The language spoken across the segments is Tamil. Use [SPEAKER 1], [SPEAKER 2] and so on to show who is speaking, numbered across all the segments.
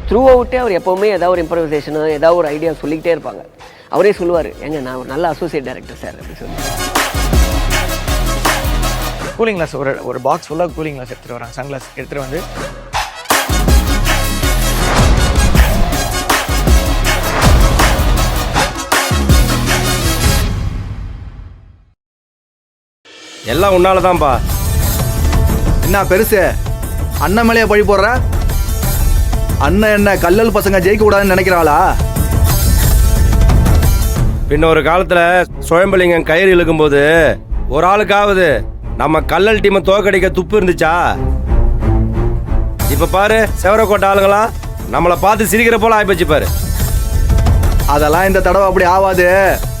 [SPEAKER 1] த்ரூ அவுட்டே அவர் எப்போவுமே ஏதாவது ஒரு இம்ப்ரவைசேஷனோ ஏதாவது ஒரு ஐடியா சொல்லிக்கிட்டே இருப்பாங்க. அவரே சொல்லுவார், எங்க நான் ஒரு நல்ல அசோசியேட் டைரக்டர் சார் அப்படின்னு சொல்லி.
[SPEAKER 2] கூலிங் கிளாஸ் ஒரு பாக்ஸ் ஃபுல்லாக கூலிங் கிளாஸ் எடுத்துகிட்டு வராங்க. சன்கிளாஸ் எடுத்துகிட்டு வந்து
[SPEAKER 3] எல்லாம் உன்னால தான்ப்பா.
[SPEAKER 4] என்ன பெருசு அண்ணன் மேலேயே பழி போடுற? அண்ணன் என்ன கல்லல் பசங்க ஜெயிக்க கூடாதுன்னு நினைக்கிறாளா?
[SPEAKER 3] பின்ன ஒரு காலத்துல சுயம்பலிங்கம் கயிறு இழுக்கும் போது ஒரு ஆளுக்காவது நம்ம கல்லல் டீமை தோக்கடிக்க துப்பு இருந்துச்சா? இப்ப பாரு செவரக்கோட்டை ஆளுங்களா நம்மளை பார்த்து சிரிக்கிற போல ஆயிப்போச்சு பாரு.
[SPEAKER 4] அதெல்லாம் இந்த தடவை அப்படி ஆவாது.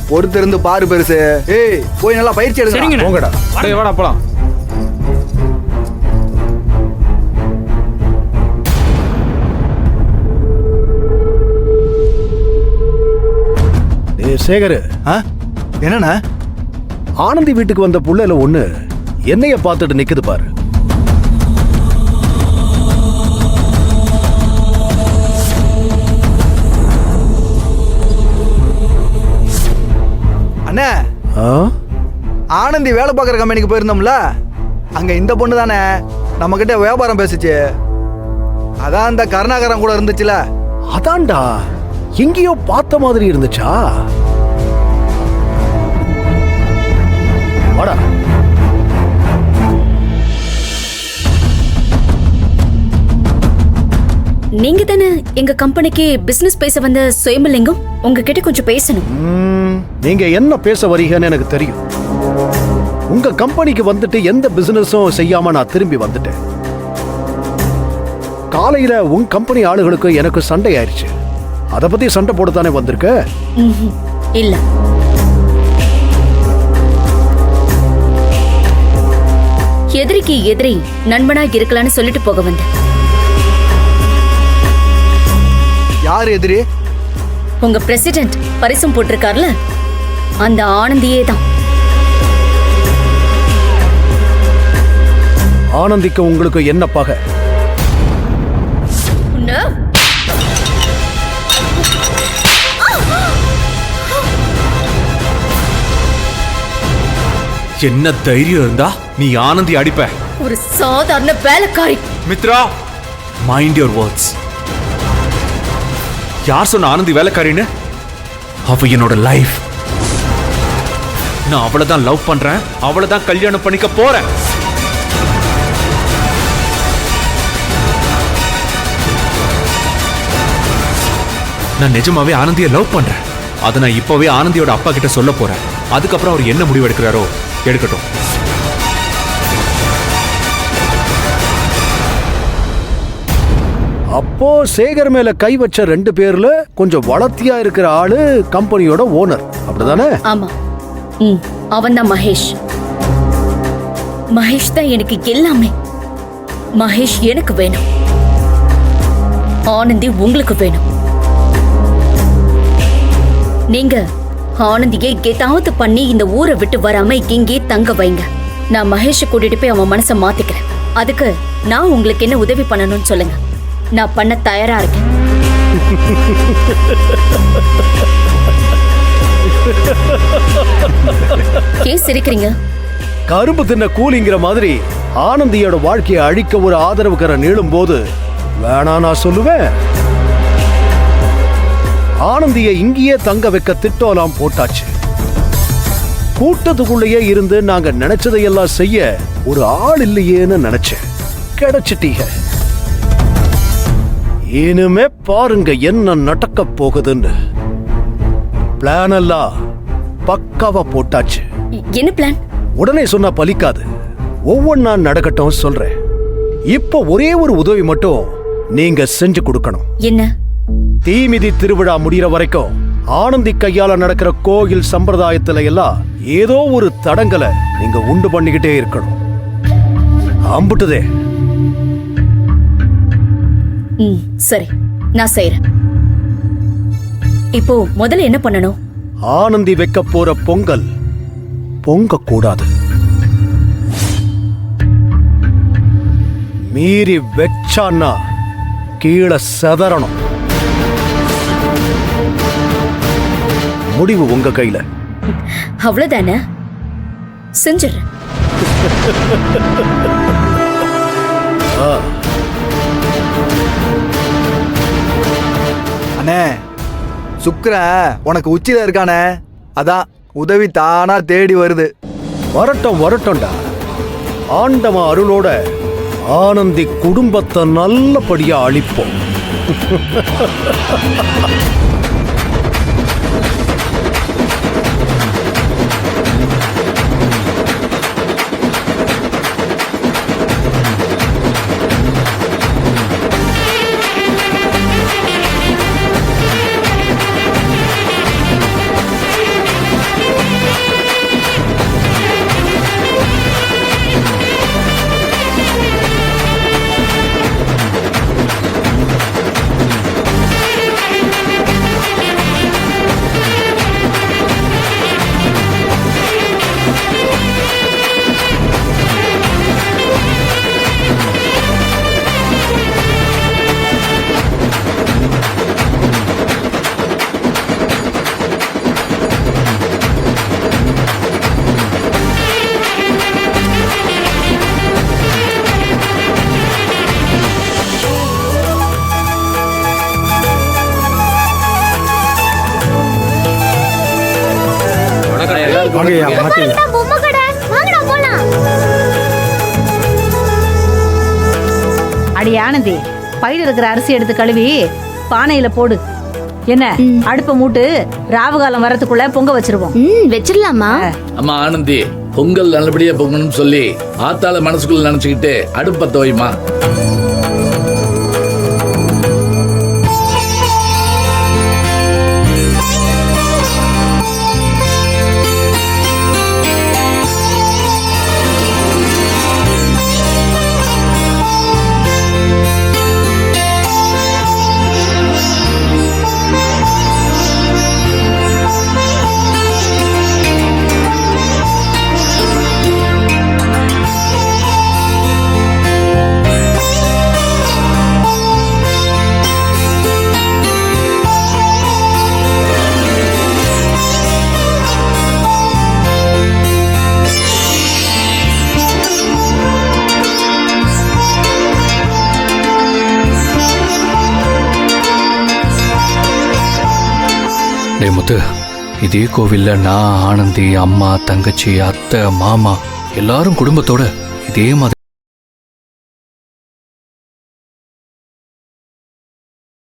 [SPEAKER 4] பொறுத்திருந்து பாரு பெருசு. ஏய் போய் நல்லா பயிற்சி எடுங்க.
[SPEAKER 5] போங்கடா. டேய் வாடா போலாம்.
[SPEAKER 6] சேகர்,
[SPEAKER 4] என்னண்ணா?
[SPEAKER 6] ஆனந்தி வீட்டுக்கு வந்த புள்ளையில ஒண்ணு என்னைய பார்த்துட்டு நிக்குது பாரு.
[SPEAKER 4] அண்ணே, ஆனந்தி வேலை பார்க்குற கம்பெனிக்கு போயிருந்தோம்ல, அங்க இந்த பொண்ணு தானே நம்ம கிட்ட வியாபாரம் பேசிச்சு. அதான் அந்த கருணாகரம் கூட இருந்துச்சுல.
[SPEAKER 6] அதான்டா, எங்கேயோ பார்த்த மாதிரி இருந்துச்சா? வாடா.
[SPEAKER 7] நீங்க தானே எங்க கம்பெனிக்கு பிசினஸ் பேச வந்த சுயம்பலிங்கம்? உங்ககிட்ட கொஞ்சம் பேசணும்.
[SPEAKER 6] நீங்க என்ன பேச வரீங்கன்னு எனக்கு தெரியும். உங்க கம்பெனிக்கு வந்துட்டு எந்த பிசினஸும் செய்யாம நான் திரும்பி வந்துட்டேன். காலையில உங்க கம்பெனி ஆளுகளுக்கு எனக்கு சண்டை ஆயிடுச்சு. அத பத்தி சண்டை போடத்தானே வந்திருக்க?
[SPEAKER 7] இல்ல, எதிரிக்கு எதிரி நண்பனா இருக்கலாம்னு சொல்லிட்டு போக வந்தேன்.
[SPEAKER 4] யார் எதிரி?
[SPEAKER 7] உங்க பிரசிடென்ட் பரிசும் போட்டிருக்கார்ல, அந்த ஆனந்தியே தான்.
[SPEAKER 6] ஆனந்திக்கு உங்களுக்கு என்ன பகை?
[SPEAKER 5] என்ன தைரியம் இருந்தா நீ ஆனந்தி அடிப்ப?
[SPEAKER 7] ஒரு சாதாரண வேலைக்காரி.
[SPEAKER 5] Mitra, mind your words. யார் சொன்ன ஆனந்தி வேலைக்காரின்னு? அவ என்னோட லைஃப். நான் அவளை தான் லவ் பண்றேன், அவளை தான் கல்யாணம் பண்ணிக்க போறேன். நான் நிஜமாவே ஆனந்தியை லவ் பண்றேன். அதை நான் இப்பவே ஆனந்தியோட அப்பா கிட்ட சொல்ல போறேன். அதுக்கப்புறம் அவர் என்ன முடிவு எடுக்கிறாரோ எடுக்கட்டும்.
[SPEAKER 6] அப்போ சேகர் மேல கை வச்ச 2 பேர்ல கொஞ்சம் வளர்த்தியா இருக்கிற ஆளு கம்பெனியோட ஓனர், அப்படிதானே?
[SPEAKER 7] ஆமா, அவன் தான் மகேஷ். மகேஷ் தான் எனக்கு எல்லாமே. மகேஷ் எனக்கு வேணும், ஆனந்தி உங்களுக்கு வேணும். நீங்க ஆனந்தியை ஏதாவது பண்ணி இந்த ஊரை விட்டு வராம இங்கே தங்க வைங்க. நான் மகேஷை கூட்டிட்டு போய் அவன் மனசை மாத்திக்கிறேன். அதுக்கு நான் உங்களுக்கு என்ன உதவி பண்ணணும்னு சொல்லுங்க, நான் பண்ண தயாரா இருக்கேன். ஏன் சிரிக்கிறீங்க?
[SPEAKER 6] கரும்பு தின்ன கூலிங்கிற மாதிரி ஆனந்தியோட வாழ்க்கையை அழிக்க ஒரு ஆதரவுக்கர நீளும் போது வேணா நான் சொல்லுவேன். ஆனந்தியை இங்கேயே தங்க வைக்க திட்டம்லாம் போட்டாச்சு. கூட்டத்துக்குள்ளேயே இருந்து நாங்க நினைச்சதையெல்லாம் செய்ய ஒரு ஆள் இல்லையேன்னு நினைச்சேன். கிடைச்சிட்டீங்க. இனிமே பாருங்க என்ன நடக்க போகுதுன்னு. பிளான் எல்லாம் பக்காவா போட்டாச்சு.
[SPEAKER 7] என்ன பிளான்?
[SPEAKER 6] உடனே சொன்னா பலிக்காது. ஒவ்வொன்னா நடக்கட்டும் சொல்றேன். இப்ப ஒரே ஒரு உதவி மட்டும் நீங்க செஞ்சு கொடுக்கணும்.
[SPEAKER 7] என்ன?
[SPEAKER 6] தீமிதி திருவிழா முடிகிற வரைக்கும் ஆனந்தி கையால நடக்கிற கோயில் சம்பிரதாயத்துல எல்லாம் ஏதோ ஒரு தடங்கலை நீங்க உண்டு பண்ணிக்கிட்டே இருக்கணும். அம்புட்டுதே.
[SPEAKER 7] சரி, நான் செய்றேன். இப்போ முதல்ல என்ன பண்ணணும்?
[SPEAKER 6] ஆனந்தி வைக்க போற பொங்கல் பொங்க கூடாது. மீறி வெச்சான்னா கீழே செதறணும். முடிவு உங்க கையில.
[SPEAKER 7] அவ்வளவுதானே? செஞ்சிடுறேன்.
[SPEAKER 4] அண்ணே, சுக்கிரன் உனக்கு உச்சியில இருக்கானே, அதான் உதவி தானா தேடி வருது.
[SPEAKER 6] வரட்டும் வரட்டும்டா. ஆண்டவன் அருளோட ஆனந்தி குடும்பத்தை நல்லபடியா அழிப்போம்.
[SPEAKER 8] அடி ஆனந்தி, பையில இருக்கிற அரிசி எடுத்து கழுவி பானையில போடு. என்ன, அடுப்ப மூட்டு ராவுகாலம் வரதுக்குள்ள பொங்க வச்சிருவோம்.
[SPEAKER 7] வச்சிடலாமா?
[SPEAKER 9] அம்மா ஆனந்தி, பொங்கல் நல்லபடியா பொங்கணும்னு சொல்லி ஆத்தால மனசுக்குள்ள நினைச்சுக்கிட்டு அடுப்பத்த வைமா.
[SPEAKER 5] முத்து, இதே கோவில்ல நான், ஆனந்தி, அம்மா, தங்கச்சி, அத்தை, மாமா எல்லாரும் குடும்பத்தோட இதே மாதிரி